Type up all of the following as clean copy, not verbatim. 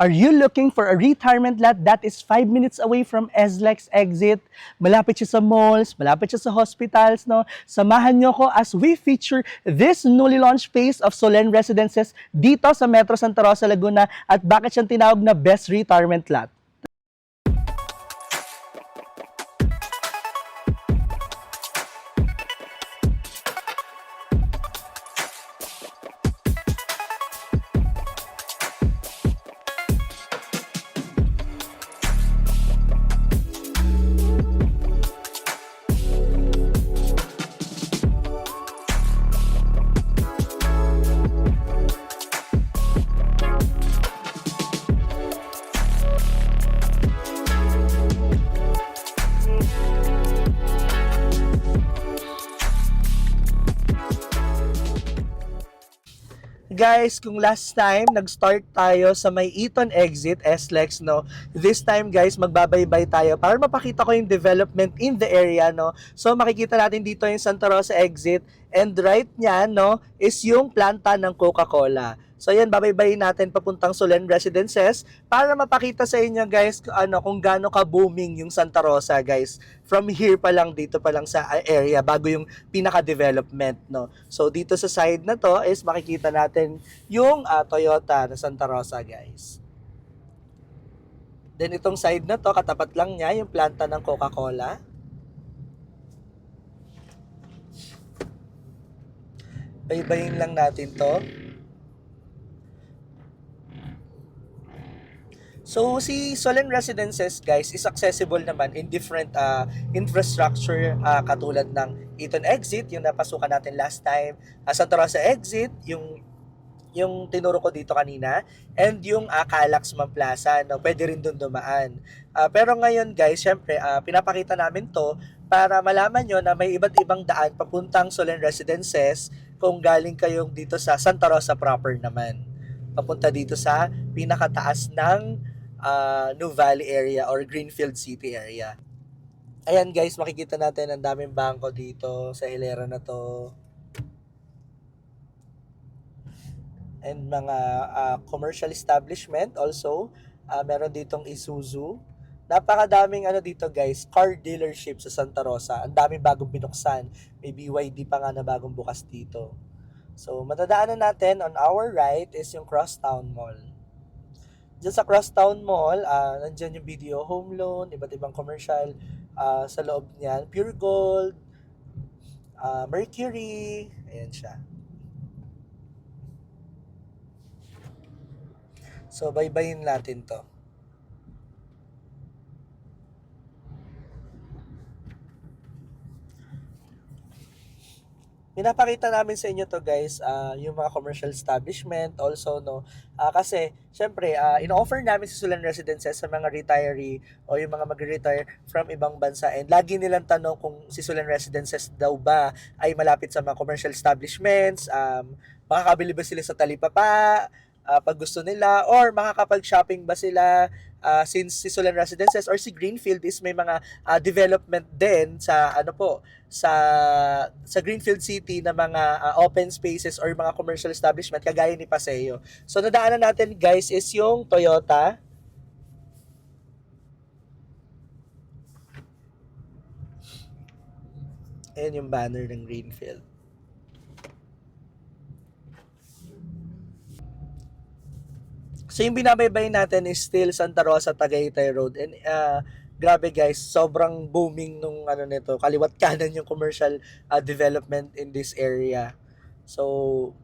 Are you looking for a retirement lot that is 5 minutes away from SLEX exit? Malapit siya sa malls, malapit siya sa hospitals, no? Samahan niyo ko as we feature this newly launched phase of Solen Residences dito sa Metro Santa Rosa, Laguna at bakit siyang tinawag na best retirement lot. Guys, kung last time nag-start tayo sa may Eton exit, SLEX, no? This time, guys, magbabaybay tayo para mapakita ko yung development in the area, no? So, makikita natin dito yung Santa Rosa exit and right niyan, no, is yung planta ng Coca-Cola. So, yan, babaybayin natin papuntang Solen Residences para mapakita sa inyo, guys, kung gaano ka-booming yung Santa Rosa, guys. From here pa lang, dito pa lang sa area, bago yung pinaka-development, no. So, dito sa side na to is makikita natin yung Toyota na Santa Rosa, guys. Then, itong side na to, katapat lang niya, yung planta ng Coca-Cola. Baybayin lang natin to. So, si Solen Residences, guys, is accessible naman in different infrastructure katulad ng Eton exit, yung napasukan natin last time, Santa Rosa exit, yung tinuro ko dito kanina, and yung Calaxman Plaza, no, pwede rin doon dumaan. Pero ngayon, guys, syempre, pinapakita namin to para malaman nyo na may iba't ibang daan papuntang Solen Residences kung galing kayong dito sa Santa Rosa proper naman. Papunta dito sa pinakataas ng New Valley area or Greenfield City area. Ayan, guys, makikita natin ang daming bangko dito sa hilera na to. And mga commercial establishment also. Meron ditong Isuzu. Napakadaming dito, guys, car dealership sa Santa Rosa. Ang daming bagong binuksan. May BYD pa nga na bagong bukas dito. So, matadaanan natin on our right is yung Crosstown Mall. Diyan sa Crosstown Mall, nandyan yung Video Home Loan, iba't ibang commercial sa loob niyan. Pure Gold, Mercury, ayan siya. So, baybayin natin to. Pinapakita namin sa inyo to, guys, yung mga commercial establishment also, no, kasi syempre ino-offer namin si Solen Residences sa mga retiree o yung mga mag-retire from ibang bansa, and lagi nilang tanong kung si Solen Residences daw ba ay malapit sa mga commercial establishments, makakabili ba sila sa talipapa pag gusto nila, or makakapag-shopping ba sila since si Solen Residences or si Greenfield is may mga development din sa sa Greenfield City na mga open spaces or mga commercial establishment kagaya ni Paseo. So nadaanan natin, guys, is yung Toyota. Ayan yung banner ng Greenfield. So yung binabaybay natin is still Santa Rosa, Tagaytay Road, and grabe, guys, sobrang booming nung nito, kaliwat kanan yung commercial development in this area. So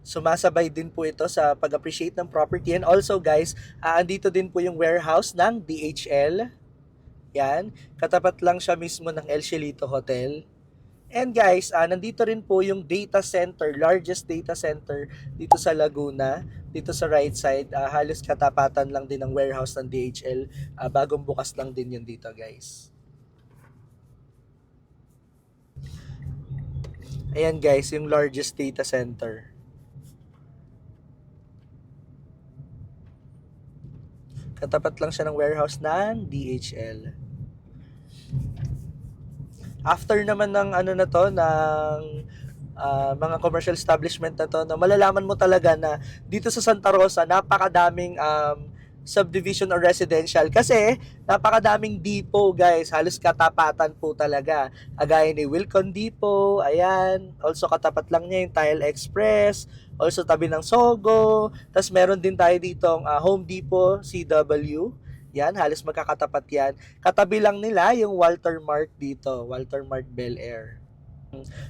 sumasabay din po ito sa pag-appreciate ng property, and also, guys, andito din po yung warehouse ng DHL. Yan, katapat lang siya mismo ng El Cielito Hotel. And guys, nandito rin po yung data center, largest data center dito sa Laguna, dito sa right side. Halos katapatan lang din ng warehouse ng DHL. Bagong bukas lang din yun dito, guys. Ayan, guys, yung largest data center. Katapat lang siya ng warehouse ng DHL. After naman ng ng mga commercial establishment na to, no, malalaman mo talaga na dito sa Santa Rosa, napakadaming subdivision or residential kasi napakadaming depot guys, halos katapatan po talaga. Agaya ni Wilcon Depot, ayan, also katapat lang niya yung Tile Express, also tabi ng Sogo, tas meron din tayo ditong Home Depot, CW, yan, halos magkakatapat yan. Katabi lang nila yung Walter Mart dito, Walter Mart Bel Air.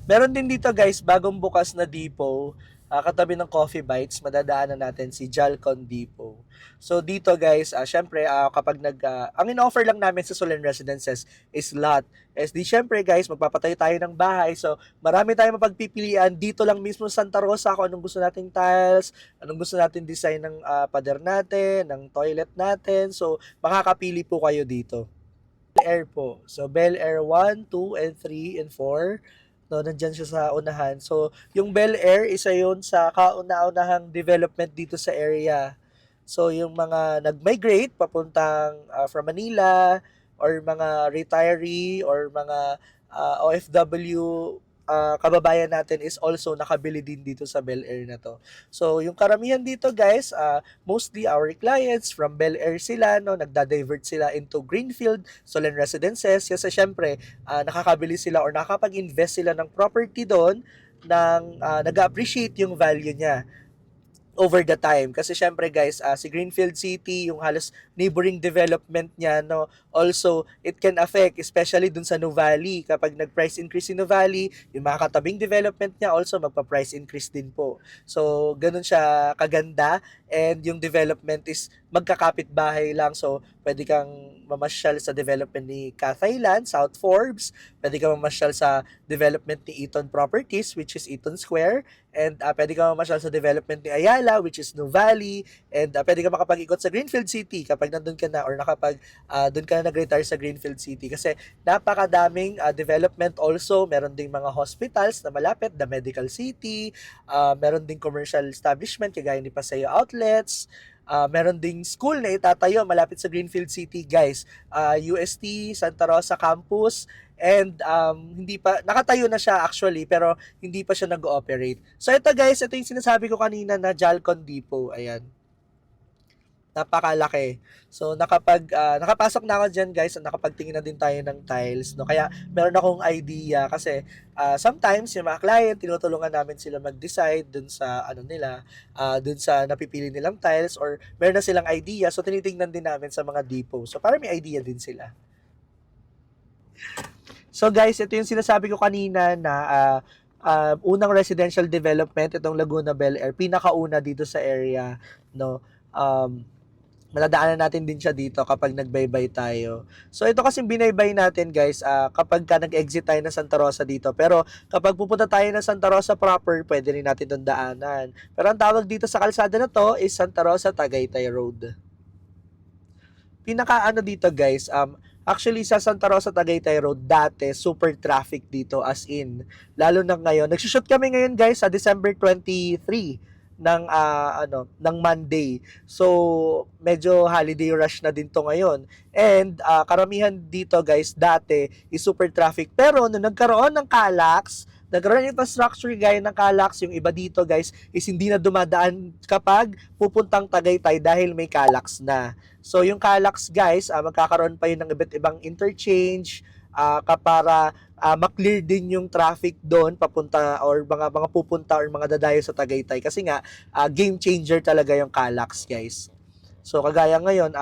Meron din dito guys, bagong bukas na depot, katabi ng Coffee Bites, madadaanan natin si Jalcon Depot. So dito guys, syempre kapag ang in-offer lang namin sa Solen Residences is lot. Di syempre guys, magpapatayo tayo ng bahay. So marami tayong mapagpipilian dito lang mismo sa Santa Rosa kung anong gusto nating tiles, anong gusto nating design ng pader natin, ng toilet natin. So makakapili po kayo dito. Bel Air po. So Bel Air 1, 2, and 3, and 4. No, nandyan siya sa unahan. So, yung Bel Air, isa yun sa kauna-unahang development dito sa area. So, yung mga nag-migrate papuntang from Manila or mga retiree or mga OFW kababayan natin is also nakabili din dito sa Bel Air na to. So, yung karamihan dito guys, mostly our clients from Bel Air sila, no, nagda-divert sila into Greenfield, Solen Residences, kasi syempre, nakakabili sila or nakakapag-invest sila ng property doon ng nag-appreciate yung value niya over the time. Kasi syempre guys, si Greenfield City, yung halos neighboring development niya, no, also it can affect, especially dun sa Nuvali. Kapag nag-price increase si Nuvali, yung mga katabing development niya also magpa-price increase din po. So, ganun siya kaganda, and yung development is magkakapit bahay lang. So, pwede kang mamasyal sa development ni Cathay Land, South Forbes, pwede kang mamasyal sa development ni Eaton Properties, which is Eaton Square, and pwede ka mamasyal sa development ni Ayala, which is Nuvali, and pwede ka makapag-ikot sa Greenfield City kapag nandun ka na or doon ka na nag-retire sa Greenfield City kasi napakadaming development also. Meron ding mga hospitals na malapit, the Medical City, meron ding commercial establishment kagaya ni Paseo Outlets, meron ding school na itatayo malapit sa Greenfield City guys, UST Santa Rosa Campus, and hindi pa nakatayo na siya actually pero hindi pa siya nag-ooperate. So ito guys, ito yung sinasabi ko kanina na Jalcon Depot, ayan, napakalaki. So nakapasok na ako diyan guys, nakapagtingin na din tayo ng tiles, no. Kaya meron akong idea kasi sometimes yung mga client tinutulungan namin sila mag-decide dun sa ano nila, dun sa napipili nilang tiles, or meron na silang idea, so tinitingnan din namin sa mga depot. So para may idea din sila. So guys, ito yung sinasabi ko kanina na unang residential development, itong Laguna Bel Air, pinakauna dito sa area, no. Maladaanan natin din siya dito kapag nagbaybay tayo. So ito kasi binaybay natin guys, kapag ka nag-exit tayo ng Santa Rosa dito. Pero kapag pupunta tayo ng Santa Rosa proper, pwede rin natin doon daanan. Pero ang tawag dito sa kalsada na to is Santa Rosa Tagaytay Road. Pinaka ano dito guys, actually sa Santa Rosa Tagaytay Road dati super traffic dito, as in, lalo na ngayon. Nagsushoot kami ngayon guys sa December 23 ng Monday. So medyo holiday rush na din to ngayon. And karamihan dito guys dati is super traffic. Pero nung nagkaroon ng nagkaroon ng infrastructure gaya ng Calax, yung iba dito guys is hindi na dumadaan kapag pupuntang Tagaytay dahil may Calax na. So yung Calax guys, magkakaroon pa yun ng iba't ibang interchange para maklear din yung traffic doon papunta or mga pupunta or mga dadayo sa Tagaytay kasi nga game changer talaga yung Calax guys. So kagaya ngayon,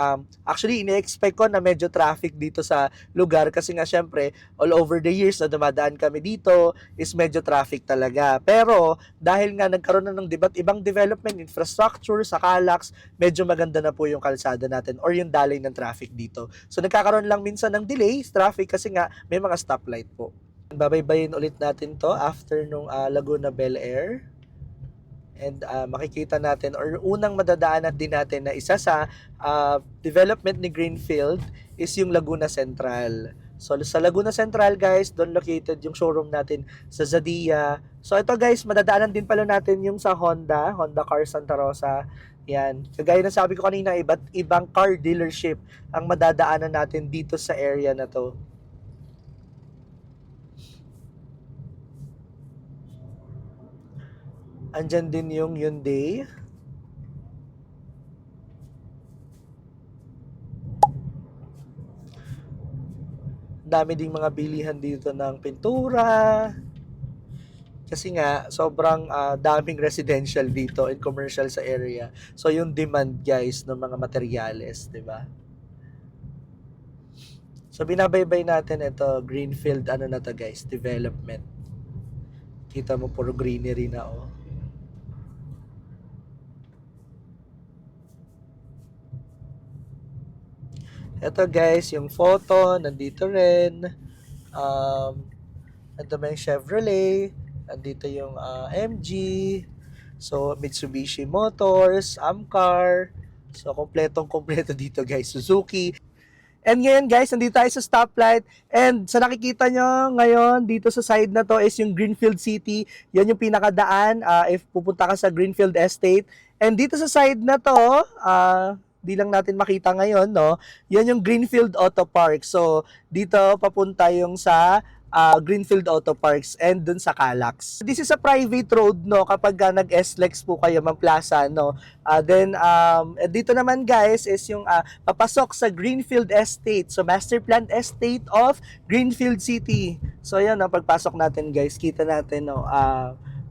actually ine-expect ko na medyo traffic dito sa lugar kasi nga syempre all over the years na dumadaan kami dito is medyo traffic talaga. Pero dahil nga nagkaroon na ng ibang development infrastructure sa Calax, medyo maganda na po yung kalsada natin or yung daloy ng traffic dito. So nagkakaroon lang minsan ng delay, traffic kasi nga may mga stoplight po. Babaybayin ulit natin to after nung Laguna Bel Air. And makikita natin or unang madadaanan din natin na isa sa development ni Greenfield is yung Laguna Central. So sa Laguna Central guys, doon located yung showroom natin sa Zadia. So ito guys, madadaanan din pala natin yung sa Honda Car Santa Rosa. Yan. Kagaya na sabi ko kanina, iba't ibang car dealership ang madadaanan natin dito sa area na to. Andyan din yung Hyundai. Dami ding mga bilihan dito ng pintura. Kasi nga, sobrang daming residential dito and commercial sa area. So, yung demand, guys, ng mga materyales, di ba? So, binabaybay natin ito, Greenfield, ano na to, guys, development. Kita mo, puro greenery na, oh. Ito, guys, yung photo, nandito rin. Ito ba yung Chevrolet? Nandito yung MG. So, Mitsubishi Motors, Amcar. So, kompletong-kompleto dito, guys. Suzuki. And ngayon, guys, nandito tayo sa stoplight. And sa nakikita nyo ngayon, dito sa side na to is yung Greenfield City. Yan yung pinakadaan if pupunta ka sa Greenfield Estate. And dito sa side na to, di lang natin makita ngayon, no? Yan yung Greenfield Auto Park. So, dito papunta yung sa Greenfield Auto Parks and dun sa Calax. This is a private road, no, kapag nag-SLEX po kayo, Ma'am Plaza, no. Then dito naman, guys, is yung papasok sa Greenfield Estate. So Master Planned Estate of Greenfield City. So yan, no, pagpasok natin, guys, kita natin, no,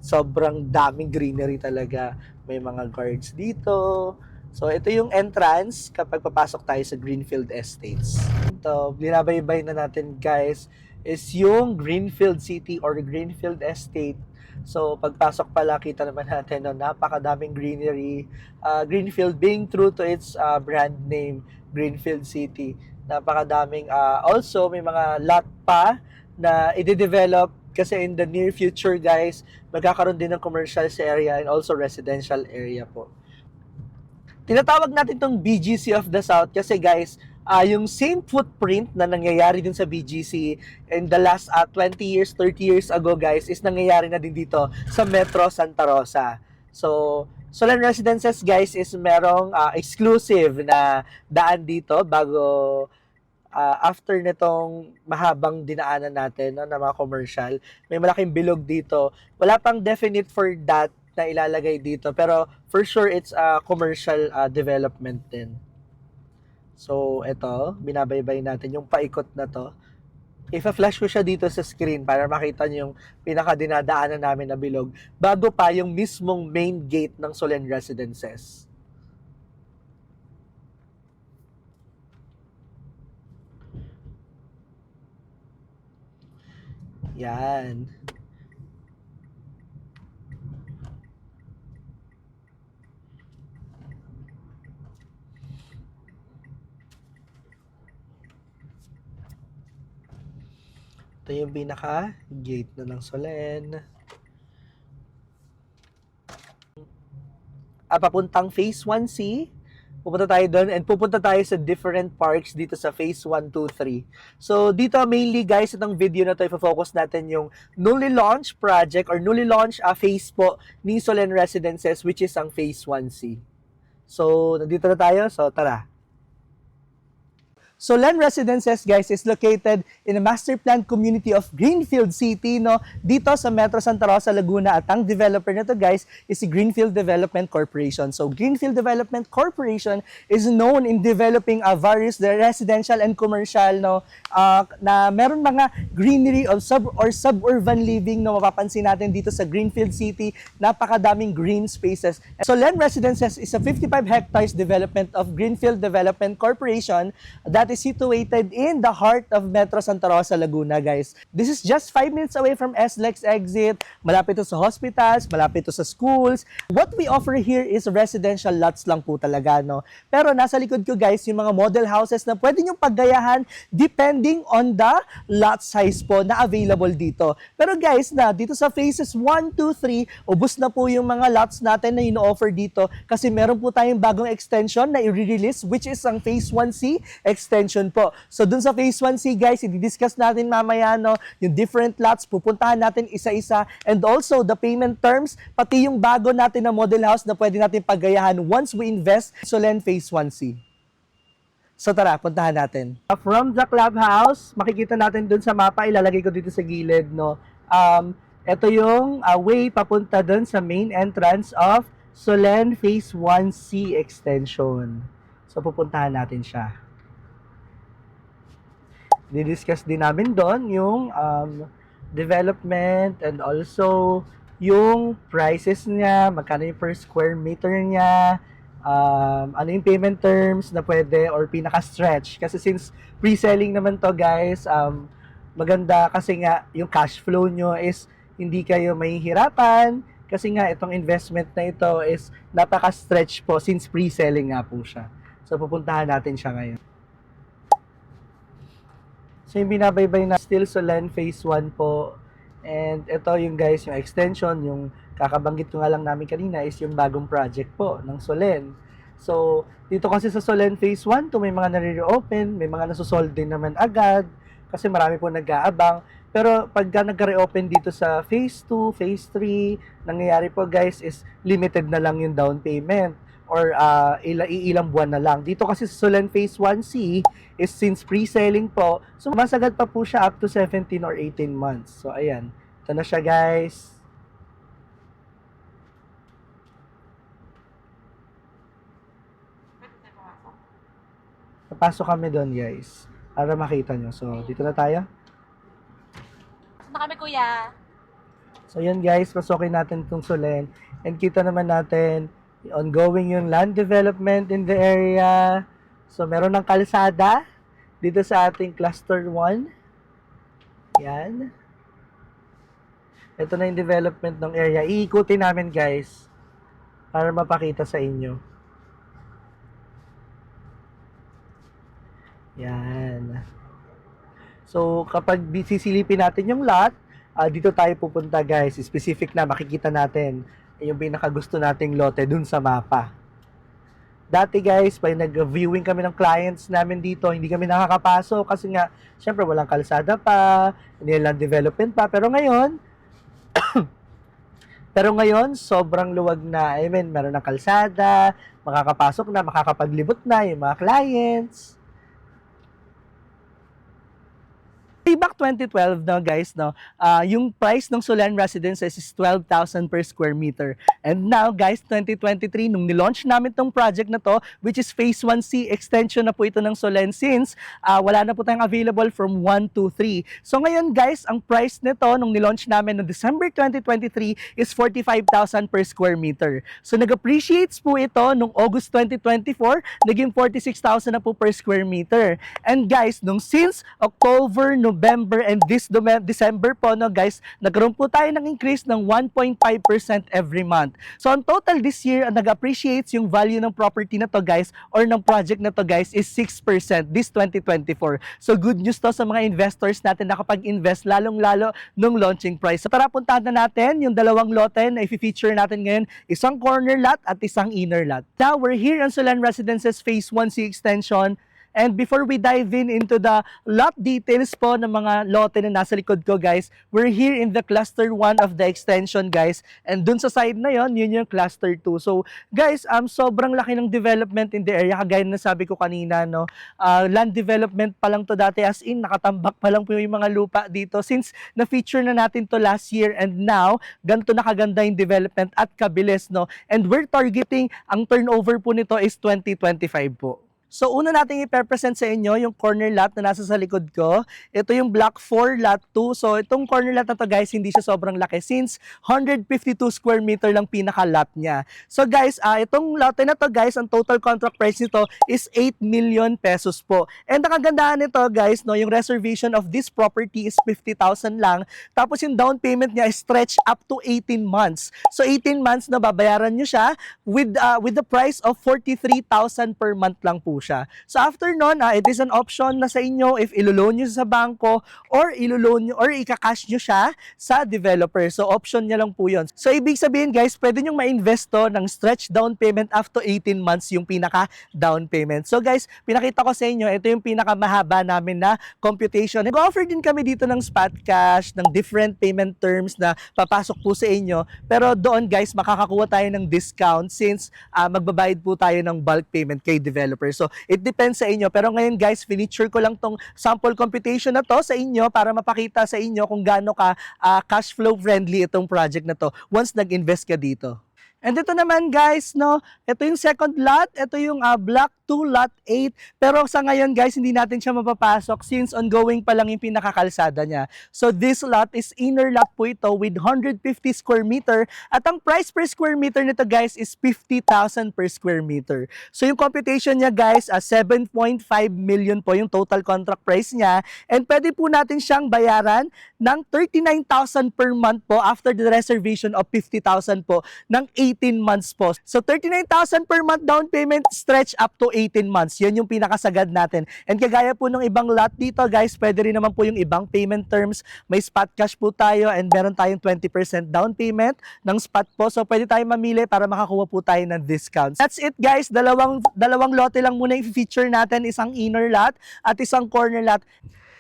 sobrang daming greenery talaga. May mga guards dito. So, ito yung entrance kapag papasok tayo sa Greenfield Estates. Ito, binabaybay na natin, guys, is yung Greenfield City or Greenfield Estate. So, pagpasok pala, kita naman natin, no, napakadaming greenery. Greenfield being true to its brand name, Greenfield City. Napakadaming, also, may mga lot pa na i-develop kasi in the near future, guys, magkakaroon din ng commercial area and also residential area po. Tinatawag natin itong BGC of the South kasi, guys, yung same footprint na nangyayari din sa BGC in the last 20 years, 30 years ago, guys, is nangyayari na din dito sa Metro Santa Rosa. So, Solen Residences, guys, is merong exclusive na daan dito bago after nitong mahabang dinaanan natin, no, na mga commercial. May malaking bilog dito. Wala pang definite for that na ilalagay dito. Pero for sure, it's a commercial development din. So, ito, binabaybay natin yung paikot na to. Ipa-flash ko siya dito sa screen para makita niyo yung pinakadinadaanan namin na bilog bago pa yung mismong main gate ng Solen Residences. Yan. Ito yung pinaka-gate na ng Solen. Papuntang Phase 1C. Pupunta tayo doon and pupunta tayo sa different parks dito sa Phase 1, 2, 3. So, dito mainly, guys, itong video na to, i-focus natin yung newly launched project or newly launched phase po ni Solen Residences, which is ang Phase 1C. So, nandito na tayo. So, tara. Solen Residences, guys, is located in a master planned community of Greenfield City, no, dito sa Metro Santa Rosa, Laguna. At ang developer nito, guys, is si Greenfield Development Corporation. So, Greenfield Development Corporation is known in developing various residential and commercial, no, na meron mga greenery of suburban living, no, mapapansin natin dito sa Greenfield City. Napakadaming green spaces. Solen Residences is a 55 hectares development of Greenfield Development Corporation that is situated in the heart of Metro Santa Rosa, Laguna, guys. This is just 5 minutes away from SLEX exit. Malapit to sa hospitals, malapit to sa schools. What we offer here is residential lots lang po talaga, no? Pero nasa likod ko, guys, yung mga model houses na pwede nyong paggayahan depending on the lot size po na available dito. Pero, guys, dito sa phases 1, 2, 3, ubos na po yung mga lots natin na ino-offer dito kasi meron po tayong bagong extension na i-release, which is ang Phase 1C extension po. So, dun sa Phase 1C, guys, i-discuss natin mamaya, no, yung different lots, pupuntahan natin isa-isa, and also the payment terms, pati yung bago natin na model house na pwede natin paggayahan once we invest Solen Phase 1C. So, tara, puntahan natin. From the clubhouse, makikita natin dun sa mapa, ilalagay ko dito sa gilid, no, Ito yung way papunta dun sa main entrance of Solen Phase 1C Extension. So, pupuntahan natin siya. Didiscuss din namin doon yung development and also yung prices niya, magkano yung per square meter niya, ano yung payment terms na pwede or pinaka-stretch. Kasi since pre-selling naman to guys, maganda kasi nga yung cash flow nyo is hindi kayo mahihirapan kasi nga itong investment na ito is napaka-stretch po since pre-selling nga po siya. So pupuntahan natin siya ngayon. So yung binabaybay na still Solen Phase 1 po. And ito yung guys, yung extension, yung kakabanggit ko nga lang namin kanina is yung bagong project po ng Solen. So dito kasi sa Solen Phase 1 to may mga nare-reopen, may mga nasusold din naman agad kasi marami po nag-aabang. Pero pagka nagka-reopen dito sa Phase 2, Phase 3, nangyayari po guys is limited na lang yung down payment or ilang buwan na lang. Dito kasi sa Solen Phase 1C is since pre-selling po, so masagad pa po siya up to 17 or 18 months. So ayan, ito na siya guys. Papasok kami doon guys para makita nyo. So dito na tayo. Na kami, kuya. So yan guys, pasukin natin itong Solen and kita naman natin ongoing yung land development in the area. So meron ng kalsada dito sa ating cluster 1. Yan. Ito na yung development ng area. Iikutin namin guys para mapakita sa inyo. Yan. So kapag sisilipin natin yung lot, dito tayo pupunta guys. Specific na makikita natin yung pinakagusto nating lote dun sa mapa. Dati guys, pag nag-viewing kami ng clients namin dito, hindi kami nakakapasok kasi nga, syempre walang kalsada pa, hindi lang development pa. Pero ngayon, sobrang luwag na. I mean, meron ng kalsada, makakapasok na, makakapaglibot na yung mga clients. Payback 2012 no guys no, yung price ng Solen Residences is 12,000 per square meter. And now guys, 2023 nung nilaunch namin tong project na to, which is Phase 1C extension na po ito ng Solen since wala na po tayong available from 1 to 3. So ngayon guys, ang price nito nung nilaunch namin no December 2023 is 45,000 per square meter. So nag-appreciates po ito nung August 2024, naging 46,000 na po per square meter. And guys, nung since October, November, and this December po, no guys, nagkaroon po tayo ng increase ng 1.5% every month. So, ang total this year, nag-appreciates yung value ng property na to guys, or ng project na to guys, is 6% this 2024. So, good news to sa mga investors natin na kapag-invest, lalong-lalo nung launching price. So, tara, puntahan na natin yung dalawang lote na i-feature natin ngayon, isang corner lot at isang inner lot. Now, we're here on Solen Residences Phase 1C Extension. And before we dive into the lot details po ng mga lote na nasa likod ko guys, we're here in the cluster 1 of the extension guys. And dun sa side na yon, yun yung cluster 2. So guys, sobrang laki ng development in the area. Kagaya na sabi ko kanina, no, land development pa lang to dati, as in nakatambak pa lang po yung mga lupa dito. Since na-feature na natin to last year and now, ganito na kaganda yung development at kabilis, no. And we're targeting, ang turnover po nito is 2025 po. So, una nating i-present sa inyo yung corner lot na nasa sa likod ko. Ito yung Block 4, Lot 2. So, itong corner lot na to guys, hindi siya sobrang laki since 152 square meter lang pinaka-lot niya. So, guys, itong lot na to guys, ang total contract price nito is 8 million pesos po. And ang kagandahan nito guys, no, yung reservation of this property is 50,000 lang. Tapos yung down payment niya is stretch up to 18 months. So, 18 months na babayaran nyo siya with the price of 43,000 per month lang po siya. So after nun, it is an option na sa inyo if ilo-loan nyo sa bangko or ilo-loan nyo or ika-cash nyo siya sa developer. So option niya lang po yun. So ibig sabihin guys, pwede nyo ma-invest to ng stretch down payment up to 18 months yung pinaka-down payment. So guys, pinakita ko sa inyo, ito yung pinaka-mahaba namin na computation. Nag-offer din kami dito ng spot cash, ng different payment terms na papasok po sa inyo. Pero doon guys, makakakuha tayo ng discount since magbabayad po tayo ng bulk payment kay developer. So So, it depends sa inyo. Pero ngayon guys, finiture ko lang tong sample computation na to sa inyo para mapakita sa inyo kung gaano ka cash flow friendly itong project na to once nag-invest ka dito. And ito naman guys, no, ito yung second lot, ito yung Block 2, Lot 8. Pero sa ngayon guys, hindi natin siya mapapasok since ongoing pa lang yung pinakakalsada niya. So this lot is inner lot po ito with 150 square meter. At ang price per square meter nito guys is 50,000 per square meter. So yung computation niya guys, 7.5 million po yung total contract price niya. And pwede po natin siyang bayaran ng 39,000 per month po after the reservation of 50,000 po ng 18 months po. So 39,000 per month down payment stretch up to 18 months. Yan yung pinakasagad natin. And kagaya po ng ibang lot dito guys, pwede rin naman po yung ibang payment terms. May spot cash po tayo and meron tayong 20% down payment ng spot po. So pwede tayong mamili para makakuha po tayo ng discounts. That's it guys. Dalawang lote lang muna yung feature natin. Isang inner lot at isang corner lot.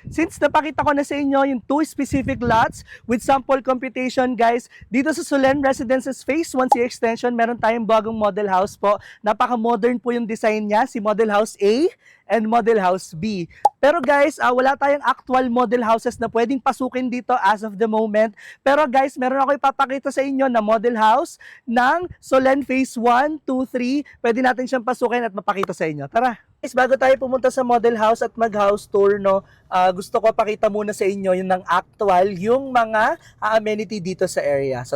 Since napakita ko na sa inyo yung two specific lots with sample computation guys, dito sa Solen Residences Phase 1C Extension, meron tayong bagong model house po. Napaka-modern po yung design niya, si Model House A and Model House B. Pero guys, wala tayong actual model houses na pwedeng pasukin dito as of the moment. Pero guys, meron ako ipapakita sa inyo na model house ng Solen Phase 1, 2, 3. Pwede natin siyang pasukin at mapakita sa inyo. Tara! Guys, bago tayo pumunta sa model house at mag-house tour, no, gusto ko pakita muna sa inyo yung ng actual, yung mga amenity dito sa area.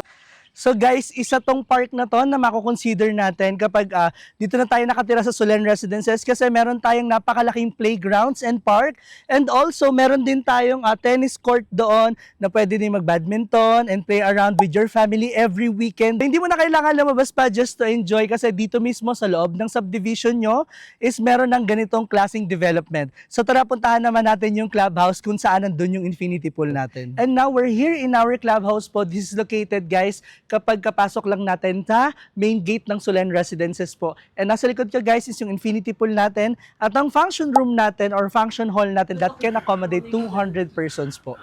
So guys, isa tong park na to na mako-consider natin kapag dito na tayo nakatira sa Solen Residences kasi meron tayong napakalaking playgrounds and park, and also meron din tayong tennis court doon na pwede din mag-badminton and play around with your family every weekend. Hindi mo na kailangan lumabas pa just to enjoy kasi dito mismo sa loob ng subdivision nyo is meron ng ganitong klaseng development. So tara, puntahan naman natin yung clubhouse kung saan nandun yung infinity pool natin. And now we're here in our clubhouse po. This is located guys kapag kapasok lang natin sa main gate ng Solen Residences po. And nasa likod ko guys is yung infinity pool natin at ang function room natin or function hall natin that can accommodate 200 persons po.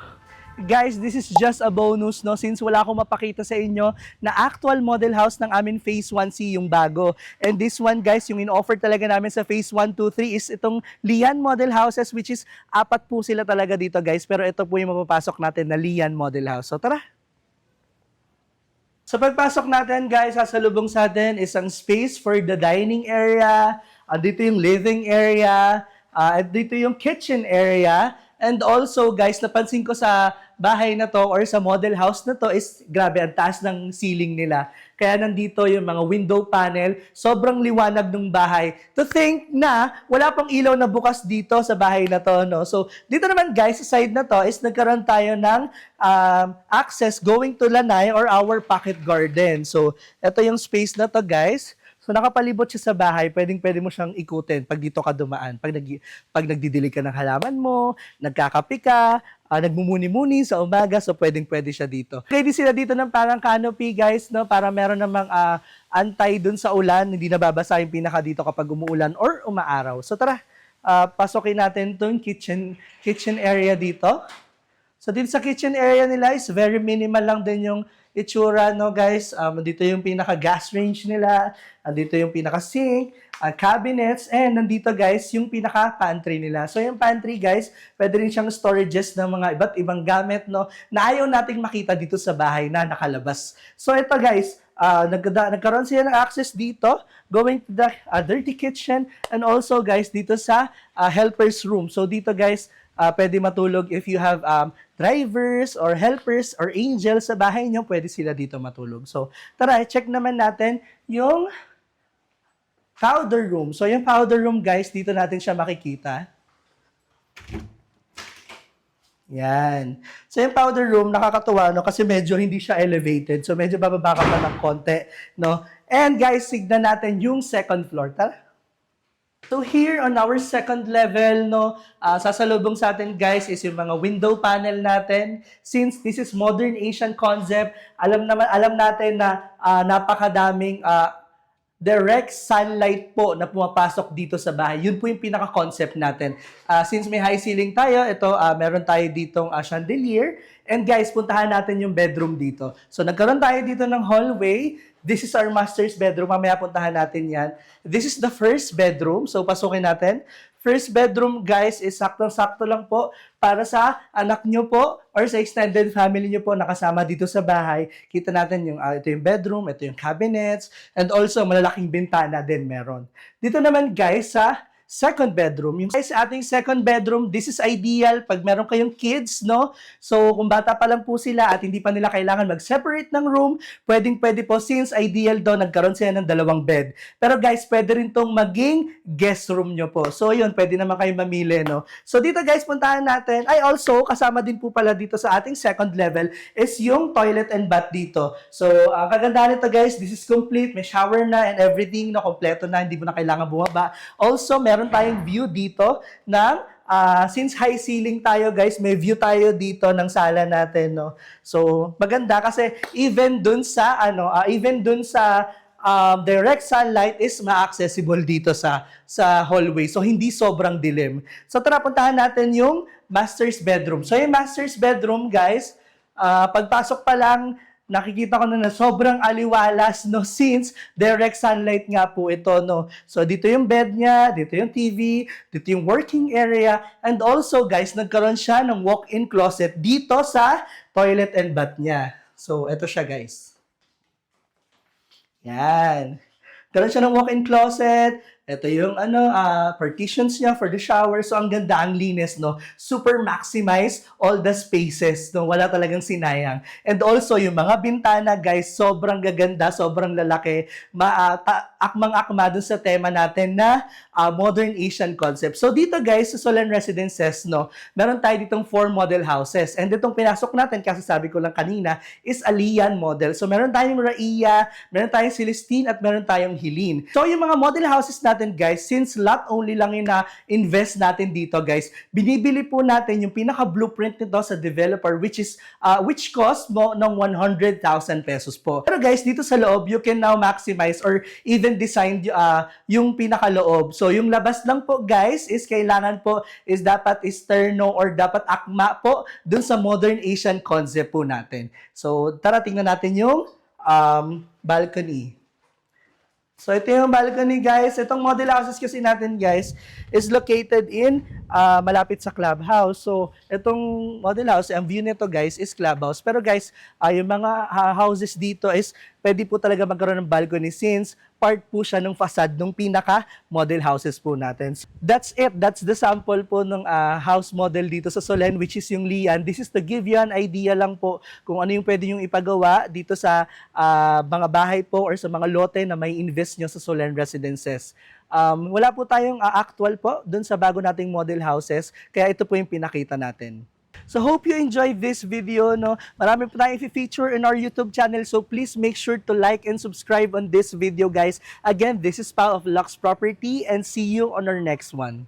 Guys, this is just a bonus, no? Since wala akong mapakita sa inyo na actual model house ng amin Phase 1C yung bago. And this one, guys, yung in-offer talaga namin sa Phase 1, 2, 3 is itong Lian model houses, which is 4 po sila talaga dito, guys. Pero ito po yung mapapasok natin na Lian model house. So, tara! Sa pagpasok natin, guys, sasalubong sa atin isang space for the dining area. Dito yung living area. At dito yung kitchen area. And also, guys, napansin ko sa bahay na to or sa model house na to is grabe, ang taas ng ceiling nila. Kaya nandito yung mga window panel. Sobrang liwanag ng bahay. To think na wala pang ilaw na bukas dito sa bahay na to, no? So, dito naman, guys, sa side na to is nagkaroon tayo ng access going to lanay or our pocket garden. So, ito yung space na to, guys. So, nakapalibot siya sa bahay, pwede mo siyang ikutin pag dito ka dumaan. Pag nagdidilig ka ng halaman mo, nagkakape ka, nagmumuni-muni sa umaga, so pwede siya dito. Ready sila dito ng parang canopy, guys, no? Para meron namang antay dun sa ulan, hindi nababasa yung pinaka dito kapag umuulan or umaaraw. So, tara, pasokin natin itong kitchen area dito. So, dito sa kitchen area nila is very minimal lang din yung itsura, no guys. Dito yung pinaka-gas range nila. Dito yung pinaka-sink, cabinets, and nandito guys yung pinaka-pantry nila. So yung pantry guys, pwede rin siyang storages ng mga iba't ibang gamit, no, na ayaw nating makita dito sa bahay na nakalabas. So ito guys, nagkaroon sila ng access dito, going to the dirty kitchen, and also guys, dito sa helper's room. So dito guys, pwede matulog if you have drivers or helpers or angels sa bahay nyo, pwede sila dito matulog. So, tara, check naman natin yung powder room. So, yung powder room, guys, dito natin siya makikita. Yan. So, yung powder room, nakakatuwa, no? Kasi medyo hindi siya elevated. So, medyo bababa ka pa ng konti, no? And, guys, signan natin yung second floor. Tara. So here on our second level, no, sasalubong sa atin guys is yung mga window panel natin. Since this is modern Asian concept, alam natin na napakadaming direct sunlight po na pumapasok dito sa bahay. Yun po yung pinaka-concept natin. Since may high ceiling tayo, ito meron tayo ditong chandelier. And guys, puntahan natin yung bedroom dito. So nagkaroon tayo dito ng hallway. This is our master's bedroom. Mamaya puntahan natin yan. This is the first bedroom. So pasukin natin. First bedroom, guys, is saktong-sakto lang po para sa anak nyo po or sa extended family nyo po nakasama dito sa bahay. Kita natin yung ito yung bedroom, ito yung cabinets, and also malalaking bintana din meron. Dito naman, guys, sa second bedroom. Yung guys, sa ating second bedroom, this is ideal pag meron kayong kids, no? So, kung bata pa lang po sila at hindi pa nila kailangan mag-separate ng room, pwedeng-pwede po since ideal daw nagkaroon sila ng 2 bed. Pero guys, pwede rin tong maging guest room nyo po. So, yun, pwede naman kayo mamili, no? So, dito guys, puntahan natin. Ay, also, kasama din po pala dito sa ating second level is yung toilet and bath dito. So, ang kagandahan nito guys, this is complete. May shower na and everything, no? Kompleto na, hindi mo na kailangan bumaba. Also, meron tayong view dito ng since high ceiling tayo guys, may view tayo dito ng sala natin, no. So maganda kasi even dun sa direct sunlight is ma-accessible dito sa hallway. So hindi sobrang dilim. So tara puntahan natin yung master's bedroom. So yung master's bedroom guys, pagpasok pa lang nakikita ko na sobrang aliwalas, no, since direct sunlight nga po ito, no. So, dito yung bed niya, dito yung TV, dito yung working area, and also, guys, nagkaroon siya ng walk-in closet dito sa toilet and bath niya. So, ito siya, guys. Yan. Nagkaroon siya ng walk-in closet. Ito yung partitions niya for the shower. So, ang ganda, ang linis, no? Super maximize all the spaces, no? Wala talagang sinayang. And also, yung mga bintana, guys, sobrang gaganda, sobrang lalaki. Akmang-akma dun sa tema natin na modern Asian concept. So, dito, guys, sa Solen Residences, no? Meron tayo ditong 4 model houses. And itong pinasok natin, kasi sabi ko lang kanina, is a Lian model. So, meron tayong Raiya, meron tayong Celestine, at meron tayong Hilin. So, yung mga model houses natin guys, since lot only lang yung na-invest natin dito guys, binibili po natin yung pinaka-blueprint nito sa developer which cost mo ng 100,000 pesos po. Pero guys, dito sa loob, you can now maximize or even design yung pinaka-loob. So yung labas lang po guys is kailangan po is dapat externo or dapat akma po dun sa modern Asian concept po natin. So tara tingnan natin yung balcony. So, ito yung balcony, guys. Itong model houses kasi natin, guys, is located in malapit sa clubhouse. So, itong model house, ang view nito, guys, is clubhouse. Pero, guys, yung mga houses dito is pwede po talaga magkaroon ng balcony since part po siya ng facade ng pinaka-model houses po natin. So, that's it. That's the sample po ng house model dito sa Solen, which is yung Lian. This is to give you an idea lang po kung ano yung pwede yung ipagawa dito sa mga bahay po or sa mga lote na may invest nyo sa Solen Residences. Wala po tayong actual po dun sa bago nating model houses, kaya ito po yung pinakita natin. So hope you enjoyed this video, no? Marami po tayong i-feature in our YouTube channel, so please make sure to like and subscribe on this video, guys. Again, this is Pao of Lux Property, and see you on our next one.